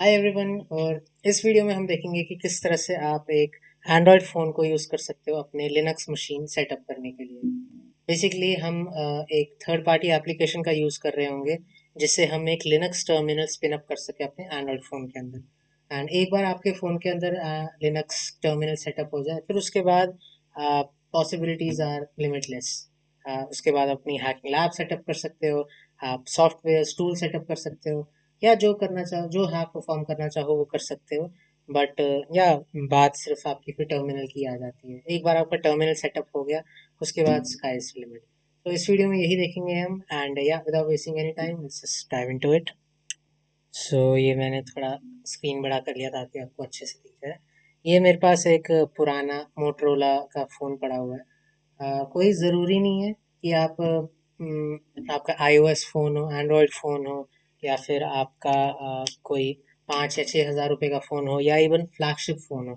Hi everyone. और इस video में हम देखेंगे कि किस तरह से आप एक एंड्रॉयड फ़ोन को यूज़ कर सकते हो अपने लिनक्स मशीन सेटअप करने के लिए। बेसिकली हम एक थर्ड पार्टी एप्लीकेशन का यूज़ कर रहे होंगे जिससे हम एक लिनक्स टर्मिनल स्पिन अप कर सके अपने एंड्रॉयड फ़ोन के अंदर। एंड एक बार आपके फ़ोन के अंदर लिनक्स टर्मिनल सेटअप हो जाए फिर उसके बाद पॉसिबिलिटीज़ आर लिमिटलेस। उसके बाद अपनी हैकिंग लैब सेटअप कर सकते हो, आप सॉफ्टवेयर टूल सेटअप कर सकते हो, या जो करना चाहो, जो हैक परफॉर्म करना चाहो वो कर सकते हो। बट या बात सिर्फ आपकी फिर टर्मिनल की आ जाती है। एक बार आपका टर्मिनल सेटअप हो गया उसके बाद स्काई इज लिमिट। तो इस वीडियो में यही देखेंगे हम। एंड या without wasting any time let's just dive into it. So ये मैंने थोड़ा स्क्रीन बड़ा कर लिया ताकि आपको अच्छे से दिख जाए। ये मेरे पास एक पुराना मोटरोला का फ़ोन पड़ा हुआ है। कोई ज़रूरी नहीं है कि आपका iOS फ़ोन हो, एंड्रॉयड फ़ोन हो, या फिर आपका कोई 5 या 6 हज़ार रुपये का फ़ोन हो, या इवन फ्लैगशिप फ़ोन हो।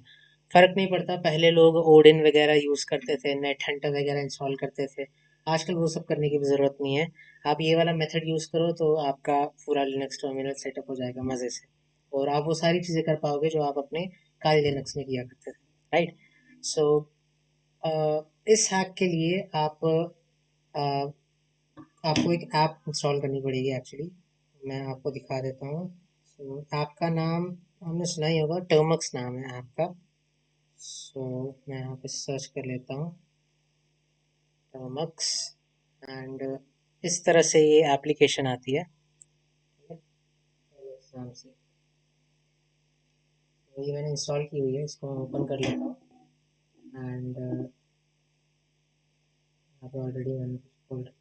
फ़र्क नहीं पड़ता। पहले लोग ओडिन वगैरह यूज़ करते थे, नेट हंटर वगैरह इंस्टॉल करते थे। आजकल वो सब करने की भी ज़रूरत नहीं है। आप ये वाला मेथड यूज़ करो तो आपका पूरा लिनक्स टर्मिनल सेटअप हो जाएगा मज़े से। और आप वो सारी चीज़ें कर पाओगे जो आप अपने काली लिनक्स में किया करते थे, राइट। सो इस हैक के लिए अ, आपको एक ऐप इंस्टॉल करनी पड़ेगी एक्चुअली। मैं आपको दिखा देता हूँ। सो ऐप का नाम आपने सुना ही होगा, टर्मक्स नाम है ऐप का। सो मैं यहाँ पे सर्च कर लेता हूँ टर्मक्स। एंड इस तरह से ये एप्लीकेशन आती है, ठीक है, टर्मक्स नाम से। तो ये मैंने इंस्टॉल की हुई है, इसको मैं ओपन कर लेता हूँ। एंड यहाँ पे ऑलरेडी मैंने कुछ खोल रखा है।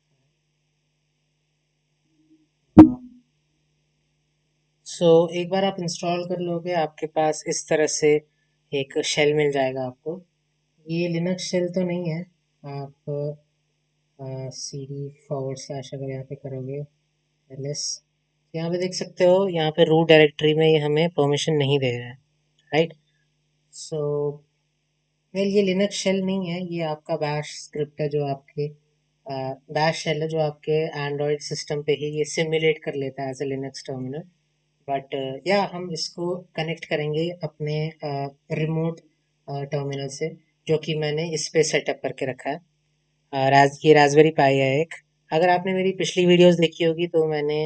सो एक बार आप इंस्टॉल कर लोगे आपके पास इस तरह से एक शेल मिल जाएगा आपको। ये लिनक्स शेल तो नहीं है। आप सी डी फॉरवर्ड स्लैश अगर यहाँ पे करोगे एल एस, यहाँ पे देख सकते हो, यहाँ पे रूट डायरेक्टरी में ये हमें परमिशन नहीं दे रहा है, राइट। सो वेल ये लिनक्स शेल नहीं है, ये आपका बैश स्क्रिप्ट है जो आपके बैश शेल है जो आपके एंड्रॉयड सिस्टम पे ही ये सिमुलेट कर लेता है as a Linux terminal. But या हम इसको कनेक्ट करेंगे अपने रिमोट टर्मिनल से, जो कि मैंने इस पे सेटअप करके रखा है। ये रास्पबेरी पाई है एक। अगर आपने मेरी पिछली वीडियोस देखी होगी तो मैंने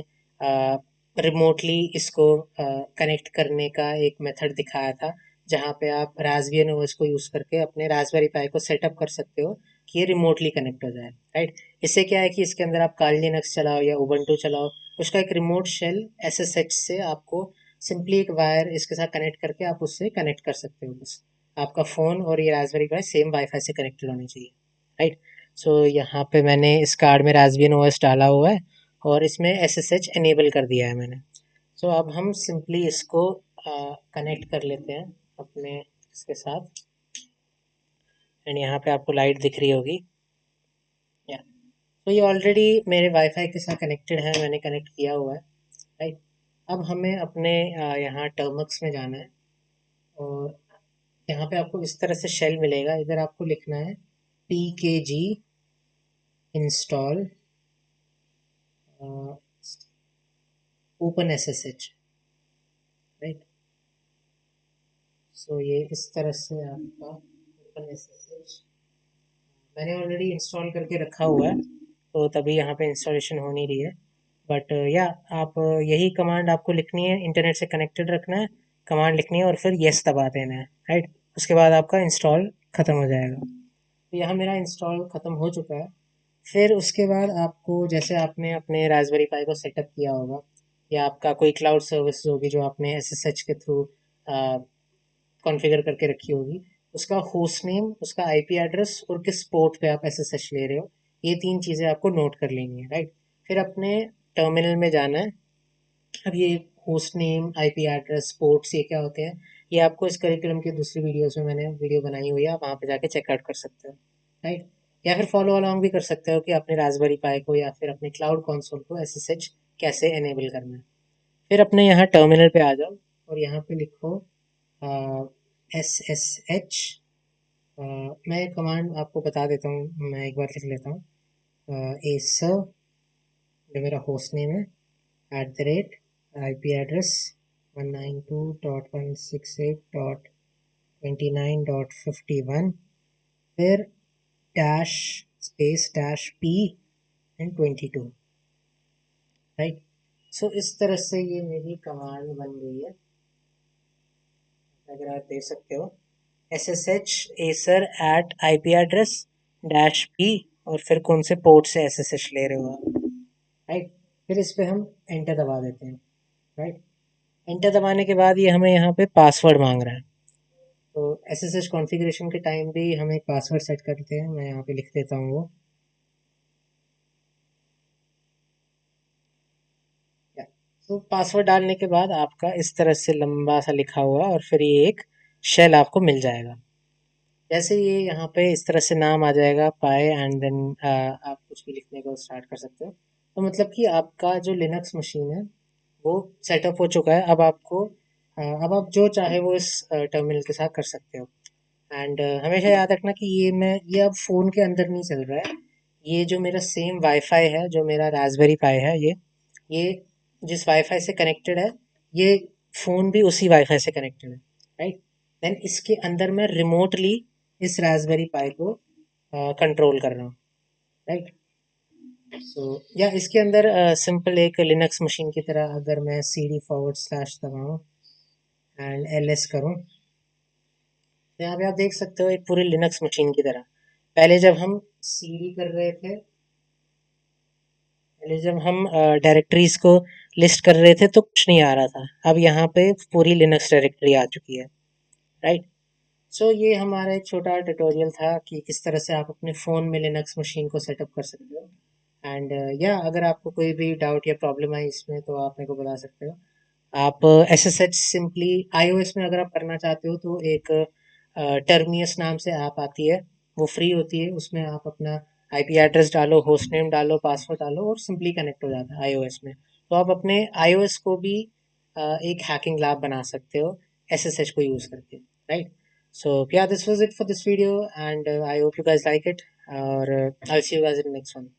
रिमोटली इसको कनेक्ट करने का एक मेथड दिखाया था, जहाँ पे आप रास्पबियन ओएस को यूज़ करके अपने रास्पबेरी पाई को सेटअप कर सकते हो कि ये रिमोटली कनेक्ट हो जाए, राइट। इससे क्या है कि इसके अंदर आप काली लिनक्स चलाओ या उबंटू चलाओ, उसका एक रिमोट शेल एसएसएच से आपको सिंपली एक वायर इसके साथ कनेक्ट करके आप उससे कनेक्ट कर सकते हो बस। आपका फ़ोन और ये रास्पबेरी पाई सेम वाईफाई से कनेक्टेड होनी चाहिए, राइट। सो यहाँ पे मैंने इस कार्ड में रास्पबियन ओएस डाला हुआ है और इसमें एसएसएच एनेबल कर दिया है मैंने। सो अब हम सिंपली इसको कनेक्ट कर लेते हैं अपने इसके साथ। एंड यहाँ पे आपको लाइट दिख रही होगी, या तो ये ऑलरेडी मेरे वाईफाई के साथ कनेक्टेड है, मैंने कनेक्ट किया हुआ है, राइट। अब हमें अपने यहाँ टर्मक्स में जाना है। और यहाँ पे आपको इस तरह से शेल मिलेगा, इधर आपको लिखना है pkg install open SSH, right. So ये इस तरह से आपका ओपन एसएसएच मैंने ऑलरेडी इंस्टॉल करके रखा हुआ है, तो तभी यहाँ पे इंस्टॉलेशन हो नहीं रही है। बट या आप यही कमांड आपको लिखनी है, इंटरनेट से कनेक्टेड रखना है, कमांड लिखनी है और फिर येस दबा देना है, राइट। उसके बाद आपका इंस्टॉल ख़त्म हो जाएगा। तो यहाँ मेरा इंस्टॉल ख़त्म हो चुका है। फिर उसके बाद आपको, जैसे आपने अपने रास्पबेरी पाई को सेटअप किया होगा, या आपका कोई क्लाउड सर्विस होगी जो आपने एसएसएच के थ्रू कॉन्फ़िगर करके रखी होगी, उसका होस्ट नेम, उसका आईपी एड्रेस और किस पोर्ट पे आप एसएसएच ले रहे हो, ये 3 चीज़ें आपको नोट कर लेनी है, राइट। फिर अपने टर्मिनल में जाना है। अब ये host name, IP address, ports, ये क्या होते हैं, ये आपको इस करिकुलम की दूसरी वीडियोस में मैंने वीडियो बनाई हुई है, आप वहाँ पे जाके चेकआउट कर सकते हो, राइट। या फिर फॉलो अलॉन्ग भी कर सकते हो कि अपने रास्पबेरी पाई को या फिर अपने क्लाउड कंसोल को एसएसएच कैसे एनेबल करना है। फिर अपने यहाँ टर्मिनल पे आ जाओ और यहाँ पे लिखो एस एस एच। मैं कमांड आपको बता देता हूँ, मैं एक बार लिख लेता हूँ। एसर, जो मेरा होस्ट नेम है, at the rate, I P address, 192.168.29.51, फिर dash space dash P and 22, right. So इस तरह से ये मेरी कमांड बन गई है। अगर आप देख सकते हो SSH एसर at IP address dash p, और फिर कौन से पोर्ट से SSH ले रहे हो आप, राइट। फिर इस पे हम एंटर दबा देते हैं, राइट। एंटर दबाने के बाद ये हमें यहाँ पे पासवर्ड मांग रहा है। तो SSH कॉन्फ़िगरेशन के टाइम भी हम एक पासवर्ड सेट करते हैं, मैं यहाँ पे लिख देता हूँ वो। तो पासवर्ड डालने के बाद आपका इस तरह से लंबा सा लिखा हुआ और फिर ये एक शेल आपको मिल जाएगा। जैसे ये यहाँ पे इस तरह से नाम आ जाएगा पाई एंड देन आप कुछ भी लिखने को स्टार्ट कर सकते हो। तो मतलब कि आपका जो लिनक्स मशीन है वो सेटअप हो चुका है। अब आपको अब आप जो चाहे वो इस टर्मिनल के साथ कर सकते हो। एंड हमेशा याद रखना कि ये अब फ़ोन के अंदर नहीं चल रहा है। ये जो मेरा सेम वाईफाई है, जो मेरा रास्पबेरी पाई है, ये जिस वाईफाई से कनेक्टेड है, ये फ़ोन भी उसी वाईफाई से कनेक्टेड है, राइट। देन इसके अंदर मैं रिमोटली इस रास्पबेरी पाई को कंट्रोल कर रहा हूँ, राइट। सो या इसके अंदर सिंपल एक लिनक्स मशीन की तरह अगर मैं cd// दबाऊँ एंड ls करूँ, तो यहाँ पे आप देख सकते हो एक पूरी लिनक्स मशीन की तरह। पहले जब हम cd कर रहे थे, पहले जब हम डायरेक्टरीज को लिस्ट कर रहे थे तो कुछ नहीं आ रहा था। अब यहाँ पे पूरी लिनक्स डायरेक्टरी आ चुकी है, राइट। सो ये हमारा एक छोटा ट्यूटोरियल था कि किस तरह से आप अपने फ़ोन में लिनक्स मशीन को सेटअप कर सकते हो। एंड या अगर आपको कोई भी डाउट या प्रॉब्लम आई इसमें तो आप मेरे को बता सकते हो। आप SSH सिंपली iOS में अगर आप करना चाहते हो तो एक टर्मियस नाम से ऐप आती है, वो फ्री होती है। उसमें आप अपना IP एड्रेस डालो, होस्ट नेम डालो, पासवर्ड डालो और सिंपली कनेक्ट हो जाता है iOS में। तो आप अपने iOS को भी एक हैकिंग लैब बना सकते हो SSH को यूज़ करके, right. So yeah, this was it for this video, and I hope you guys like it. Or I'll see you guys in the next one.